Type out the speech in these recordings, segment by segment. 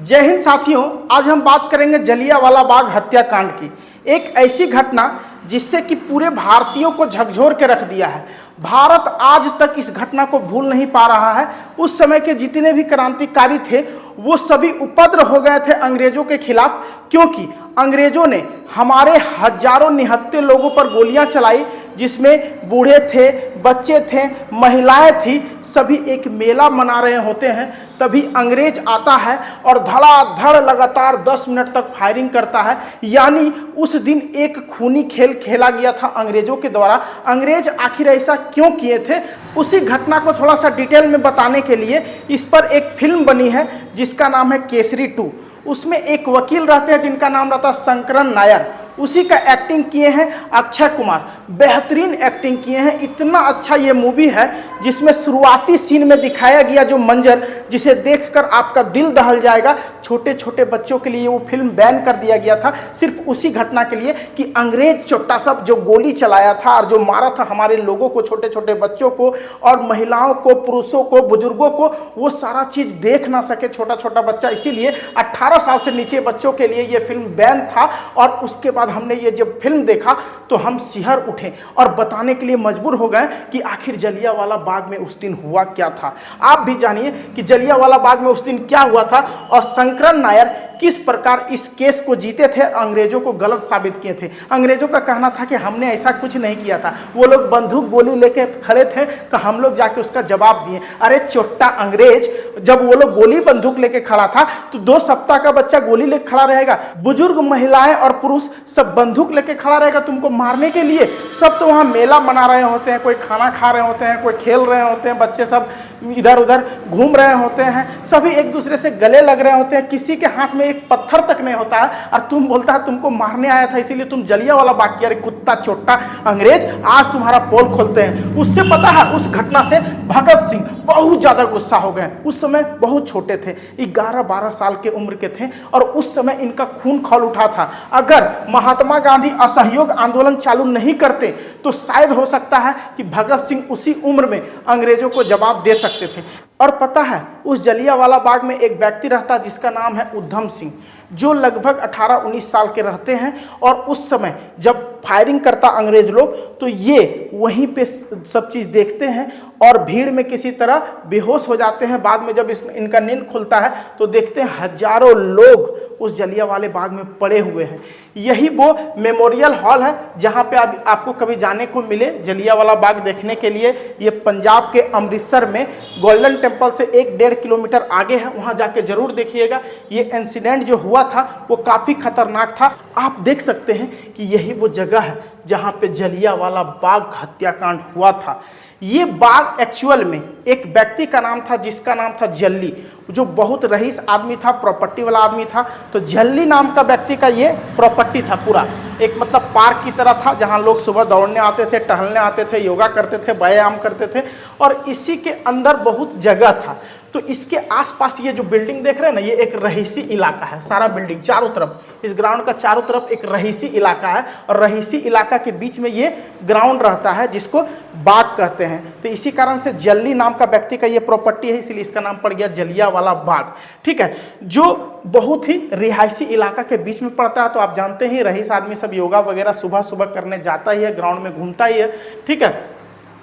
जय हिंद साथियों, आज हम बात करेंगे जलियांवाला बाग हत्याकांड की। एक ऐसी घटना जिससे कि पूरे भारतीयों को झकझोर के रख दिया है। भारत आज तक इस घटना को भूल नहीं पा रहा है। उस समय के जितने भी क्रांतिकारी थे वो सभी उपद्र हो गए थे अंग्रेजों के खिलाफ, क्योंकि अंग्रेजों ने हमारे हजारों निहत्थे लोगों पर गोलियां चलाई, जिसमें बूढ़े थे, बच्चे थे, महिलाएं थी। सभी एक मेला मना रहे होते हैं, तभी अंग्रेज आता है और धड़ाधड़ लगातार 10 मिनट तक फायरिंग करता है। यानी उस दिन एक खूनी खेल खेला गया था अंग्रेजों के द्वारा। अंग्रेज आखिर ऐसा क्यों किए थे, उसी घटना को थोड़ा सा डिटेल में बताने के लिए इस पर एक फिल्म बनी है जिसका नाम है केसरी 2। उसमें एक वकील रहते हैं जिनका नाम रहता है शंकरन नायर, उसी का एक्टिंग किए हैं अक्षय कुमार। बेहतरीन एक्टिंग किए हैं। इतना अच्छा ये मूवी है जिसमें शुरुआती सीन में दिखाया गया जो मंजर, जिसे देखकर आपका दिल दहल जाएगा। छोटे छोटे बच्चों के लिए वो फिल्म बैन कर दिया गया था सिर्फ उसी घटना के लिए कि अंग्रेज छोटा सा जो गोली चलाया था और जो मारा था हमारे लोगों को, छोटे छोटे बच्चों को और महिलाओं को, पुरुषों को, बुजुर्गों को, वो सारा चीज देख ना सके छोटा छोटा बच्चा। इसीलिए 18 साल से नीचे बच्चों के लिए ये फिल्म बैन था। और उसके बाद हमने ये जब फिल्म देखा तो हम सिहर उठे और बताने के लिए मजबूर हो गए कि आखिर जलियांवाला बाग में उस दिन हुआ क्या था। आप भी जानिए कि जलियांवाला बाग में उस दिन क्या हुआ था और शंकरन नायर किस प्रकार इस केस को जीते थे, अंग्रेजों को गलत साबित किए थे। अंग्रेजों का कहना था कि हमने ऐसा कुछ नहीं किया था, वो लोग बंदूक गोली लेके खड़े थे तो हम लोग जाके उसका जवाब दिए। अरे चोट्टा अंग्रेज, जब वो लोग गोली बंदूक लेके खड़ा था तो 2 सप्ताह का बच्चा गोली लेके खड़ा रहेगा? बुजुर्ग, महिलाएं और पुरुष सब बंदूक लेके खड़ा रहेगा तुमको मारने के लिए? सब तो वहां मेला मना रहे होते हैं, कोई खाना खा रहे होते हैं, कोई खेल रहे होते हैं, बच्चे सब इधर उधर घूम रहे होते हैं, सभी एक दूसरे से गले लग रहे होते हैं, किसी के हाथ में एक पत्थर तक नहीं होता है और तुम बोलता है तुमको मारने आया था इसीलिए तुम जलियांवाला बाग किया। अरे कुत्ता छोटा अंग्रेज, आज तुम्हारा पोल खोलते हैं। उससे पता है, उस घटना से भगत सिंह बहुत ज्यादा गुस्सा हो गए। उस समय बहुत छोटे थे, 11-12 साल के उम्र के थे और उस समय इनका खून खौल उठा था। अगर महात्मा गांधी असहयोग आंदोलन चालू नहीं करते तो शायद हो सकता है कि भगत सिंह उसी उम्र में अंग्रेजों को जवाब दे सकते थे। और पता है, उस जलियांवाला बाग में एक व्यक्ति रहता जिसका नाम है उधम सिंह, जो लगभग 18-19 साल के रहते हैं। और उस समय जब फायरिंग करता अंग्रेज लोग तो ये वहीं पे सब चीज़ देखते हैं और भीड़ में किसी तरह बेहोश हो जाते हैं। बाद में जब इनका नींद खुलता है तो देखते हैं हजारों लोग उस जलियांवाले बाग में पड़े हुए हैं। यही वो मेमोरियल हॉल है जहाँ पे आपको कभी जाने को मिले जलियांवाला बाग देखने के लिए। ये पंजाब के अमृतसर में गोल्डन टेम्पल से 1-1.5 किलोमीटर आगे है, वहाँ जाके जरूर देखिएगा। ये इंसिडेंट जो हुआ था वो काफ़ी खतरनाक था। आप देख सकते हैं कि यही वो जगह है जहाँ पे जलियांवाला बाग हत्याकांड हुआ था। ये बाग एक्चुअल में एक व्यक्ति का नाम था जिसका नाम था जल्ली, जो बहुत रईस आदमी था, प्रॉपर्टी वाला आदमी था। तो जल्ली नाम का व्यक्ति का ये प्रॉपर्टी था पूरा, एक मतलब पार्क की तरह था जहाँ लोग सुबह दौड़ने आते थे, टहलने आते थे, योगा करते थे, व्यायाम करते थे। और इसी के अंदर बहुत जगह था। तो इसके आसपास ये जो बिल्डिंग देख रहे हैं ना, ये एक रहीसी इलाका है। सारा बिल्डिंग चारों तरफ, इस ग्राउंड का चारों तरफ एक रहीसी इलाका है और रहीसी इलाका के बीच में ये ग्राउंड रहता है जिसको बाग कहते हैं। तो इसी कारण से जल्ली नाम का व्यक्ति का ये प्रॉपर्टी है, इसलिए इसका नाम पड़ गया जलियांवाला बाग। ठीक है, जो बहुत ही रिहायशी इलाका के बीच में पड़ता है। तो आप जानते ही रईस आदमी सब योगा वगैरह सुबह सुबह करने जाता ही है, ग्राउंड में घूमता ही है। ठीक है,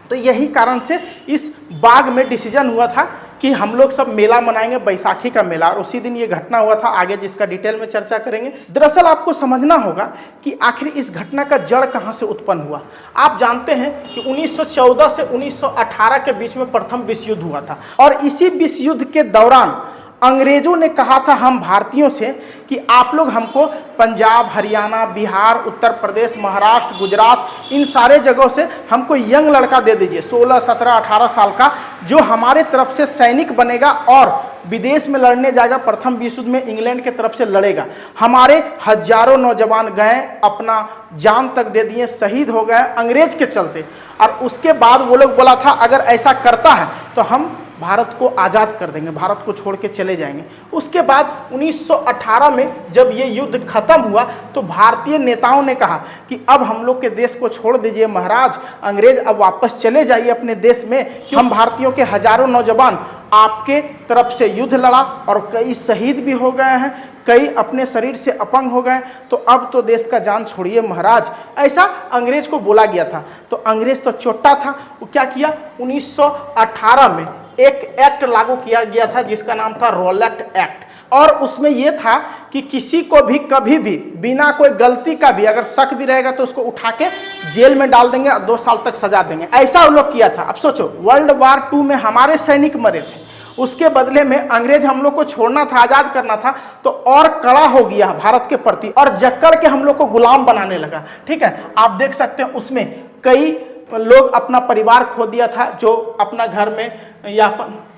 तो यही कारण से इस बाग में डिसीजन हुआ था कि हम लोग सब मेला मनाएंगे, बैसाखी का मेला। और उसी दिन ये घटना हुआ था, आगे जिसका डिटेल में चर्चा करेंगे। दरअसल आपको समझना होगा कि आखिर इस घटना का जड़ कहां से उत्पन्न हुआ। आप जानते हैं कि 1914 से 1918 के बीच में प्रथम विश्व युद्ध हुआ था और इसी विश्व युद्ध के दौरान अंग्रेजों ने कहा था हम भारतीयों से कि आप लोग हमको पंजाब, हरियाणा, बिहार, उत्तर प्रदेश, महाराष्ट्र, गुजरात, इन सारे जगहों से हमको यंग लड़का दे दीजिए, 16, 17, 18 साल का, जो हमारे तरफ से सैनिक बनेगा और विदेश में लड़ने जाएगा। प्रथम विश्व युद्ध में इंग्लैंड के तरफ से लड़ेगा। हमारे हजारों नौजवान गए, अपना जान तक दे दिए, शहीद हो गए अंग्रेज के चलते। और उसके बाद वो लोग बोला था अगर ऐसा करता है तो हम भारत को आज़ाद कर देंगे, भारत को छोड़ के चले जाएंगे। उसके बाद 1918 में जब ये युद्ध खत्म हुआ तो भारतीय नेताओं ने कहा कि अब हम लोग के देश को छोड़ दीजिए महाराज, अंग्रेज अब वापस चले जाइए अपने देश में। हम भारतीयों के हजारों नौजवान आपके तरफ से युद्ध लड़ा और कई शहीद भी हो गए हैं, कई अपने शरीर से अपंग हो गए, तो अब तो देश का जान छोड़िए महाराज, ऐसा अंग्रेज को बोला गया था। तो अंग्रेज तो चोट्टा था, वो क्या किया, 1918 में एक एक्ट लागू किया गया था जिसका नाम था रॉलेट एक्ट, और उसमें यह था कि किसी को भी कभी भी बिना कोई गलती का भी अगर शक भी रहेगा तो उसको उठा के जेल में डाल देंगे और 2 साल तक सजा देंगे, ऐसा वो लोग किया था। अब सोचो, वर्ल्ड वार 2 में हमारे सैनिक मरे थे, उसके बदले में अंग्रेज हम लोग को छोड़ना था, आजाद करना था, तो और कड़ा हो गया भारत के प्रति और जकड़ के हम लोग को गुलाम बनाने लगा। ठीक है, आप देख सकते हैं उसमें कई लोग अपना परिवार खो दिया था, जो अपना घर में या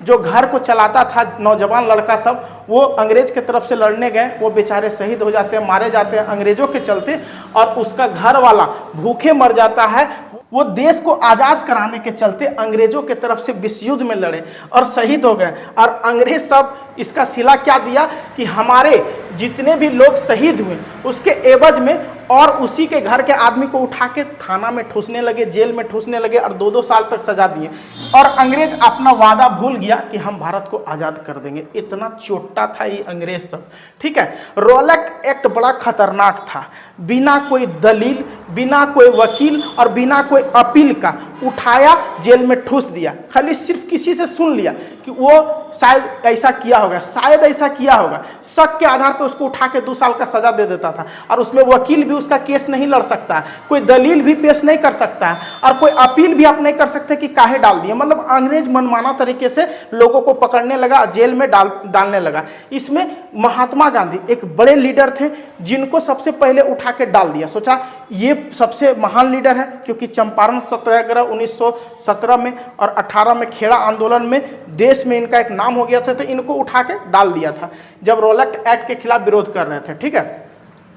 जो घर को चलाता था नौजवान लड़का सब, वो अंग्रेज के तरफ से लड़ने गए, वो बेचारे शहीद हो जाते हैं, मारे जाते हैं अंग्रेजों के चलते, और उसका घर वाला भूखे मर जाता है। वो देश को आज़ाद कराने के चलते अंग्रेजों के तरफ से विश्व युद्ध में लड़े और शहीद हो गए, और अंग्रेज सब इसका सिला क्या दिया कि हमारे जितने भी लोग शहीद हुए उसके एवज में और उसी के घर के आदमी को उठा के थाना में ठूसने लगे, जेल में ठूसने लगे और 2-2 साल तक सजा दिए। और अंग्रेज अपना वादा भूल गया कि हम भारत को आज़ाद कर देंगे, इतना चोट्टा था ये अंग्रेज सब। ठीक है, रॉलेट एक्ट बड़ा खतरनाक था, बिना कोई दलील, बिना कोई वकील और बिना कोई अपील का उठाया, जेल में ठूस दिया। खाली सिर्फ किसी से सुन लिया कि वो शायद ऐसा किया होगा, शायद ऐसा किया होगा, शक के आधार पर उसको उठा के 2 साल का सजा दे देता था, और उसमें वकील भी उसका केस नहीं लड़ सकता है, कोई दलील भी पेश नहीं कर सकता है, और कोई अपील भी आप नहीं कर सकते कि काहे डाल दिए। मतलब अंग्रेज मनमाना तरीके से लोगों को पकड़ने लगा, जेल में डालने लगा। इसमें महात्मा गांधी एक बड़े लीडर थे जिनको सबसे पहले उठा के डाल दिया। सोचा ये सबसे महान लीडर है, क्योंकि चंपारण सत्याग्रह 1917 में और 18 में खेड़ा आंदोलन में देश में इनका एक नाम हो गया था, तो इनको उठा के डाल दिया था जब रॉलेट एक्ट के खिलाफ विरोध कर रहे थे। ठीक है,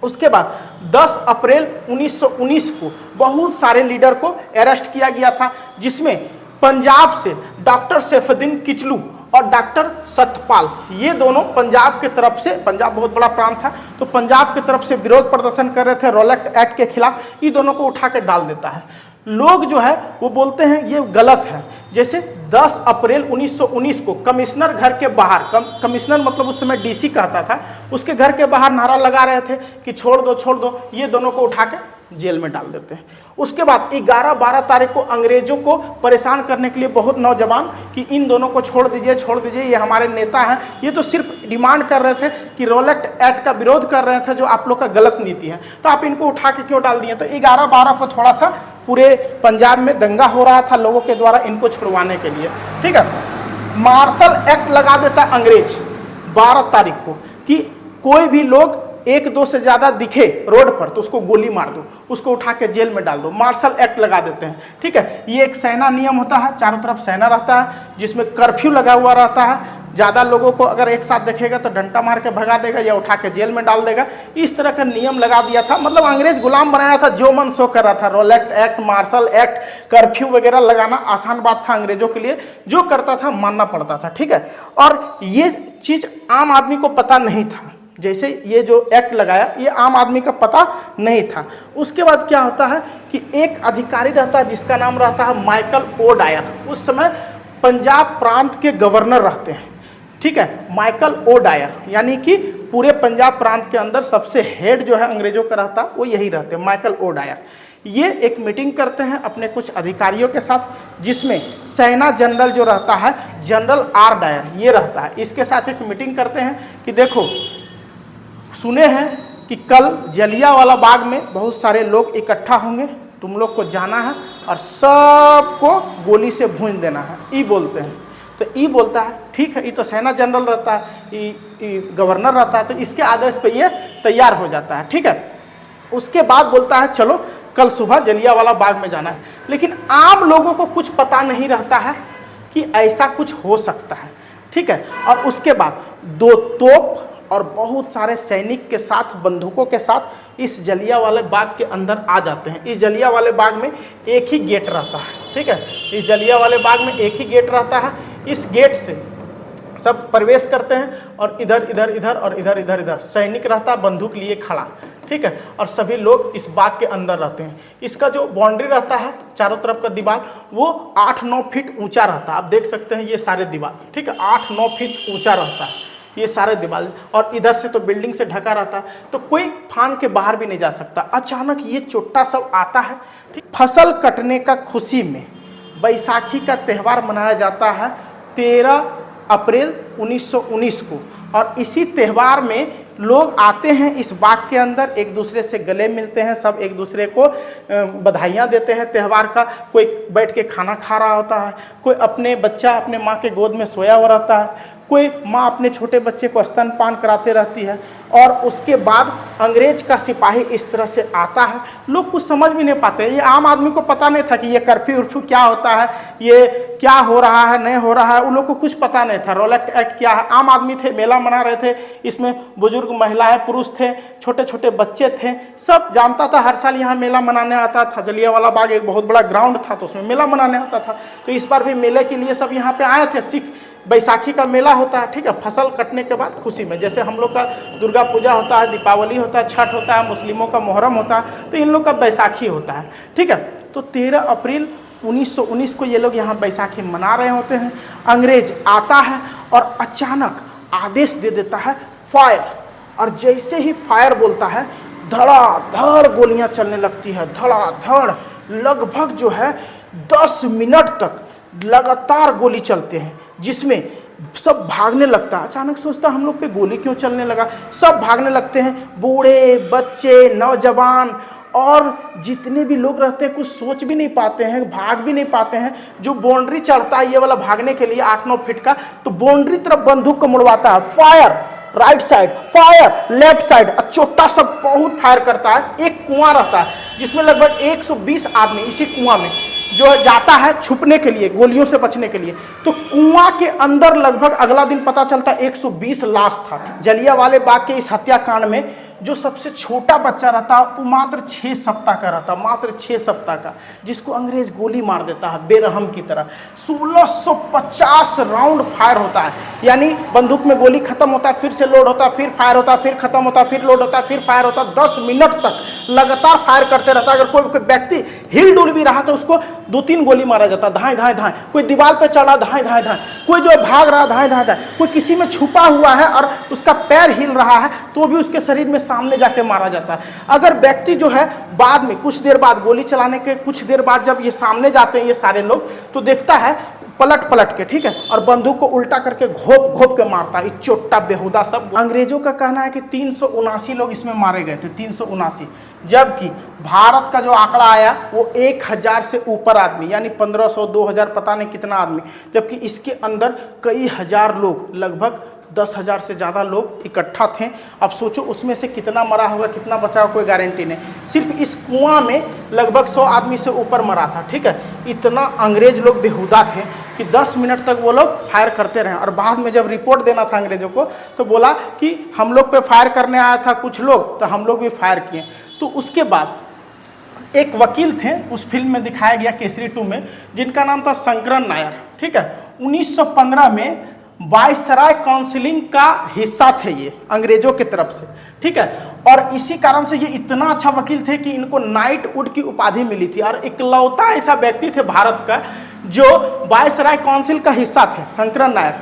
उसके बाद 10 अप्रैल 1919 को बहुत सारे लीडर को अरेस्ट किया गया था, जिसमें पंजाब से डॉक्टर सैफुद्दीन किचलू और डॉक्टर सत्यपाल, ये दोनों पंजाब के तरफ से, पंजाब बहुत बड़ा प्रांत था, तो पंजाब की तरफ से विरोध प्रदर्शन कर रहे थे रॉलेट एक्ट के खिलाफ। ये दोनों को उठा के डाल देता है। लोग जो है वो बोलते हैं ये गलत है। जैसे 10 अप्रैल 1919 को कमिश्नर घर के बाहर, कमिश्नर मतलब उस समय डीसी कहता था, उसके घर के बाहर नारा लगा रहे थे कि छोड़ दो छोड़ दो, ये दोनों को उठा के जेल में डाल देते हैं। उसके बाद 11-12 तारीख को अंग्रेजों को परेशान करने के लिए बहुत नौजवान कि इन दोनों को छोड़ दीजिए, ये हमारे नेता हैं, ये तो सिर्फ डिमांड कर रहे थे कि रॉलेट एक्ट का विरोध कर रहे थे जो आप लोग का गलत नीति है, तो आप इनको उठा के क्यों डाल दिए। तो 11-12 को थोड़ा सा पूरे पंजाब में दंगा हो रहा था लोगों के द्वारा इनको छुड़वाने के लिए। ठीक है, मार्शल एक्ट लगा देता अंग्रेज 12 तारीख को कि कोई भी लोग 1-2 से ज्यादा दिखे रोड पर तो उसको गोली मार दो, उसको उठा के जेल में डाल दो, मार्शल एक्ट लगा देते हैं। ठीक है, ये एक सेना नियम होता है, चारों तरफ सेना रहता है, जिसमें कर्फ्यू लगा हुआ रहता है, ज़्यादा लोगों को अगर एक साथ देखेगा तो डंडा मार के भगा देगा या उठा के जेल में डाल देगा। इस तरह का नियम लगा दिया था। मतलब अंग्रेज गुलाम बनाया था, जो मन सो कर रहा था। Rowlatt act, martial act, curfew वगैरह लगाना आसान बात था अंग्रेजों के लिए, जो करता था मानना पड़ता था। ठीक है, और ये चीज़ आम आदमी को पता नहीं था। जैसे ये जो एक्ट लगाया ये आम आदमी का पता नहीं था। उसके बाद क्या होता है कि एक अधिकारी रहता है जिसका नाम रहता है माइकल ओ डायर। उस समय पंजाब प्रांत के गवर्नर रहते हैं। ठीक है, माइकल ओ डायर, यानी कि पूरे पंजाब प्रांत के अंदर सबसे हेड जो है अंग्रेजों का रहता वो यही रहते हैं, माइकल ओ डायर। ये एक मीटिंग करते हैं अपने कुछ अधिकारियों के साथ, जिसमें सेना जनरल जो रहता है जनरल आर डायर ये रहता है। इसके साथ एक मीटिंग करते हैं कि देखो सुने हैं कि कल जलियांवाला बाग में बहुत सारे लोग इकट्ठा होंगे, तुम लोग को जाना है और सबको गोली से भूंज देना है। ई बोलते हैं। तो ई बोलता है ठीक है, ये तो सेना जनरल रहता है, ये गवर्नर रहता है, तो इसके आदेश पे ये तैयार हो जाता है। ठीक है, उसके बाद बोलता है चलो कल सुबह जलियांवाला बाग में जाना है। लेकिन आम लोगों को कुछ पता नहीं रहता है कि ऐसा कुछ हो सकता है। ठीक है, और उसके बाद 2 तोप और बहुत सारे सैनिक के साथ, बंदूकों के साथ इस जलियांवाले बाग के अंदर आ जाते हैं। इस जलियांवाले बाग में एक ही गेट रहता है। ठीक है, इस जलियांवाले बाग में एक ही गेट रहता है। इस गेट से सब प्रवेश करते हैं और इधर इधर इधर और इधर इधर इधर सैनिक रहता है बंदूक लिए खड़ा। ठीक ठीक है, और सभी लोग इस बाग के अंदर रहते हैं। इसका जो बाउंड्री रहता है चारों तरफ का दीवार वो 8-9 फीट ऊंचा रहता है। आप देख सकते हैं ये सारे दीवार, ठीक है, 8-9 फीट ऊंचा रहता है ये सारे दीवार, और इधर से तो बिल्डिंग से ढका रहता है, तो कोई फान के बाहर भी नहीं जा सकता। अचानक ये चोट्टा सब आता है, ठीक। फसल कटने का खुशी में बैसाखी का त्यौहार मनाया जाता है 13 अप्रैल 1919 को, और इसी त्यौहार में लोग आते हैं इस बाग के अंदर, एक दूसरे से गले मिलते हैं, सब एक दूसरे को बधाइयाँ देते हैं त्यौहार का। कोई बैठ के खाना खा रहा होता है, कोई अपने बच्चा अपने माँ के गोद में सोया हुआ रहता है, कोई माँ अपने छोटे बच्चे को स्तनपान कराते रहती है, और उसके बाद अंग्रेज का सिपाही इस तरह से आता है। लोग कुछ समझ भी नहीं पाते, ये आम आदमी को पता नहीं था कि ये कर्फ्यू उर्फ्यू क्या होता है, ये क्या हो रहा है नहीं हो रहा है, उन लोग को कुछ पता नहीं था। रॉलेट एक्ट क्या है, आम आदमी थे, मेला मना रहे थे, इसमें बुजुर्ग महिलाएं पुरुष थे, छोटे छोटे बच्चे थे, सब जानता था। हर साल यहाँ मेला मनाने आता था, जलियांवाला बाग एक बहुत बड़ा ग्राउंड था तो उसमें मेला मनाने आता था। तो इस बार भी मेले के लिए सब यहाँ पे आए थे। सिख बैसाखी का मेला होता है, ठीक है, फसल कटने के बाद खुशी में, जैसे हम लोग का दुर्गा पूजा होता है, दीपावली होता है, छठ होता है, मुस्लिमों का मुहर्रम होता है, तो इन लोग का बैसाखी होता है, ठीक है। तो 13 अप्रैल 1919 को ये लोग यहाँ बैसाखी मना रहे होते हैं। अंग्रेज आता है और अचानक आदेश दे देता है फायर, और जैसे ही फायर बोलता है धड़ाधड़ गोलियां चलने लगती है, धड़ाधड़। लगभग जो है 10 मिनट तक लगातार गोली चलते हैं, जिसमें सब भागने लगता है। अचानक सोचता हम लोग पे गोली क्यों चलने लगा, सब भागने लगते हैं, बूढ़े बच्चे नौजवान और जितने भी लोग रहते हैं कुछ सोच भी नहीं पाते हैं, भाग भी नहीं पाते हैं। जो बाउंड्री चढ़ता है ये वाला भागने के लिए 8-9 फीट का, तो बाउंड्री तरफ बंदूक को मुड़वाता है, fire right side, fire left side, चोट्टा सब बहुत फायर करता है। एक कुआं रहता है जिसमें लगभग 120 आदमी इसी कुआं में जो जाता है छुपने के लिए, गोलियों से बचने के लिए। तो कुआं के अंदर लगभग अगला दिन पता चलता 120 लाश था। जलियांवाले बाग के इस हत्याकांड में जो सबसे छोटा बच्चा रहता है वो मात्र 6 सप्ताह का रहता, मात्र 6 सप्ताह का, जिसको अंग्रेज गोली मार देता है बेरहम की तरह। 1650 राउंड फायर होता है, यानी बंदूक में गोली खत्म होता है, फिर से लोड होता है, फिर फायर होता है, फिर खत्म होता है, फिर लोड होता है, फिर फायर होता है। 10 मिनट तक लगातार फायर करते रहता है। अगर कोई व्यक्ति हिल डुल भी रहा तो उसको 2-3 गोली मारा जाता, धाए धाए धाए। कोई दीवार पे चढ़ा, धाए धाए धाए। कोई जो भाग रहा, धाए धाए धाए। कोई किसी में छुपा हुआ है और उसका पैर हिल रहा है तो भी उसके शरीर में सामने जाके मारा जाता है। अगर व्यक्ति जो है बाद में कुछ देर बाद गोली चलाने के कुछ देर बाद जब ये सामने जाते हैं ये सारे लोग, तो देखता है पलट पलट के, ठीक है, और बंदूक को उल्टा करके घोप घोप के मारता है। चोट्टा बेहुदा सब। अंग्रेजों का कहना है कि 379 लोग इसमें मारे गए थे, 379, जबकि भारत का जो आंकड़ा आया वो 1000 से ऊपर आदमी, यानी 1500 2000 पता नहीं कितना आदमी, जबकि इसके अंदर कई हजार लोग, लगभग 10,000 से ज़्यादा लोग इकट्ठा थे। अब सोचो उसमें से कितना मरा होगा कितना बचा होगा कोई गारंटी नहीं। सिर्फ इस कुआं में लगभग 100 आदमी से ऊपर मरा था, ठीक है। इतना अंग्रेज लोग बेहुदा थे कि 10 मिनट तक वो लोग फायर करते रहे। और बाद में जब रिपोर्ट देना था अंग्रेजों को तो बोला कि हम लोग पे फायर करने आया था कुछ लोग, तो हम लोग भी फायर किए। तो उसके बाद एक वकील थे, उस फिल्म में दिखाया गया केसरी 2 में, जिनका नाम था शंकरन नायर, ठीक है। 1915 में वायसराय काउंसिलिंग का हिस्सा थे ये अंग्रेजों की तरफ से, ठीक है। और इसी कारण से ये इतना अच्छा वकील थे कि इनको नाइटवुड की उपाधि मिली थी। और इकलौता ऐसा व्यक्ति थे भारत का जो वायसराय काउंसिल का हिस्सा थे, शंकरन नायर।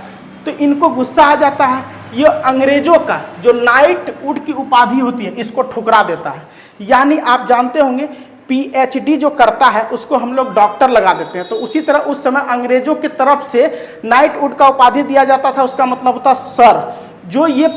तो इनको गुस्सा आ जाता है, ये अंग्रेजों का जो नाइटवुड की उपाधि होती है इसको ठुकरा देता है। यानी आप जानते होंगे PhD जो करता है उसको हम लोग डॉक्टर लगा देते हैं। तो उसी तरह उस समय अंग्रेजों की तरफ से नाइटवुड का उपाधि दिया जाता था, उसका मतलब होता सर। जो ये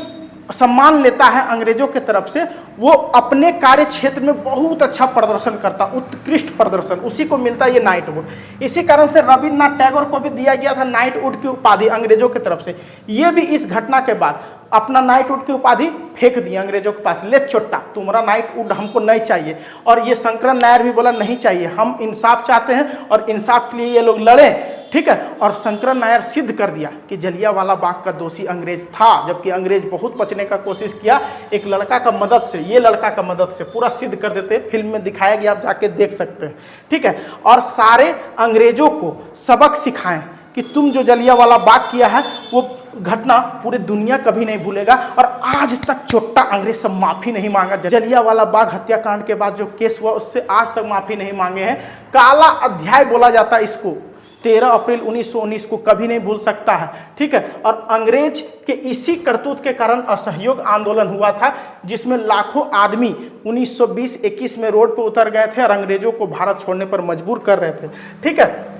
सम्मान लेता है अंग्रेजों की तरफ से वो अपने कार्य क्षेत्र में बहुत अच्छा प्रदर्शन करता, उत्कृष्ट प्रदर्शन, उसी को मिलता है ये नाइटवुड। इसी कारण से रविन्द्रनाथ टैगोर को भी दिया गया था नाइटवुड की उपाधि अंग्रेजों की तरफ से। ये भी इस घटना के बाद अपना नाइटवुड की उपाधि फेंक दिया अंग्रेजों के पास, ले चोट्टा तुम्हारा नाइटवुड हमको नहीं चाहिए। और ये शंकरन नायर भी बोला नहीं चाहिए, हम इंसाफ चाहते हैं और इंसाफ के लिए ये लोग लड़े, ठीक है। और शंकरन नायर सिद्ध कर दिया कि जलियांवाला बाग का दोषी अंग्रेज था, जबकि अंग्रेज बहुत बचने का कोशिश किया। एक लड़का का मदद से, ये लड़का का मदद से पूरा सिद्ध कर देते। फिल्म में दिखाया गया, आप जाके देख सकते हैं, ठीक है। और सारे अंग्रेजों को सबक सिखाएं कि तुम जो जलियांवाला बाग किया है वो घटना पूरी दुनिया कभी नहीं भूलेगा और आज तक चोट्टा अंग्रेज सब माफी नहीं मांगा। जलियांवाला बाग हत्याकांड के बाद जो केस हुआ उससे आज तक माफी नहीं मांगे हैं। काला अध्याय बोला जाता है इसको। 13 अप्रैल 1919 को कभी नहीं भूल सकता है, ठीक है। और अंग्रेज के इसी करतूत के कारण असहयोग आंदोलन हुआ था, जिसमें लाखों आदमी 1920-21 में रोड पर उतर गए थे और अंग्रेजों को भारत छोड़ने पर मजबूर कर रहे थे, ठीक है।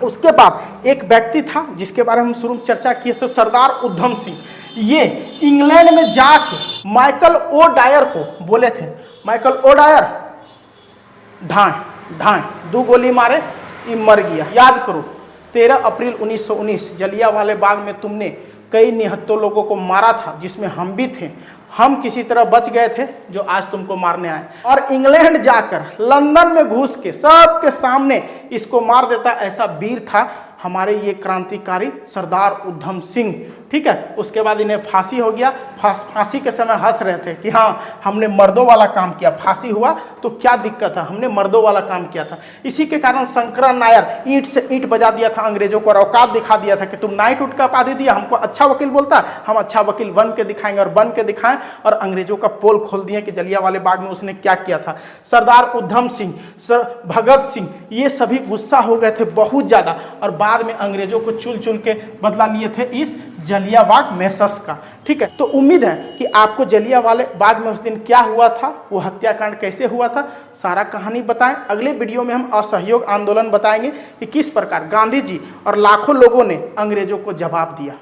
उसके बाद एक व्यक्ति था जिसके बारे में हम शुरू में चर्चा किए थे, सरदार उधम सिंह। ये इंग्लैंड में जाके माइकल ओ डायर को बोले थे, माइकल ओ डायर ढाएं ढाएं, 2 गोली मारे, ये मर गया। याद करो 13 अप्रैल 1919 जलियांवाले बाग में तुमने कई निहत्तर लोगों को मारा था, जिसमें हम भी थे। हम किसी तरह बच गए थे जो आज तुमको मारने आए, और इंग्लैंड जाकर लंदन में घुस के सबके सामने इसको मार देता, ऐसा वीर था हमारे ये क्रांतिकारी सरदार उधम सिंह, ठीक है। उसके बाद इन्हें फांसी हो गया। फांसी के समय हंस रहे थे कि हाँ हमने मर्दों वाला काम किया, फांसी हुआ तो क्या दिक्कत है, हमने मर्दों वाला काम किया था। इसी के कारण शंकरन नायर ईंट से ईंट बजा दिया था अंग्रेजों को, और औकात दिखा दिया था कि तुम नाइट उठ का उपाधि दिया, हमको अच्छा वकील बोलता है, हम अच्छा वकील बन के दिखाएंगे, और बन के दिखाएं। और अंग्रेजों का पोल खोल दिए कि जलियांवाले बाग में उसने क्या किया था। सरदार उधम सिंह, भगत सिंह, ये सभी गुस्सा हो गए थे बहुत ज्यादा, और बाद में अंग्रेजों को चुन चुन के बदला लिए थे इस जलियांवाला मैसस का, ठीक है। तो उम्मीद है कि आपको जलियांवाले बाग में उस दिन क्या हुआ था, वो हत्याकांड कैसे हुआ था, सारा कहानी बताएं। अगले वीडियो में हम असहयोग आंदोलन बताएंगे कि किस प्रकार गांधी जी और लाखों लोगों ने अंग्रेजों को जवाब दिया।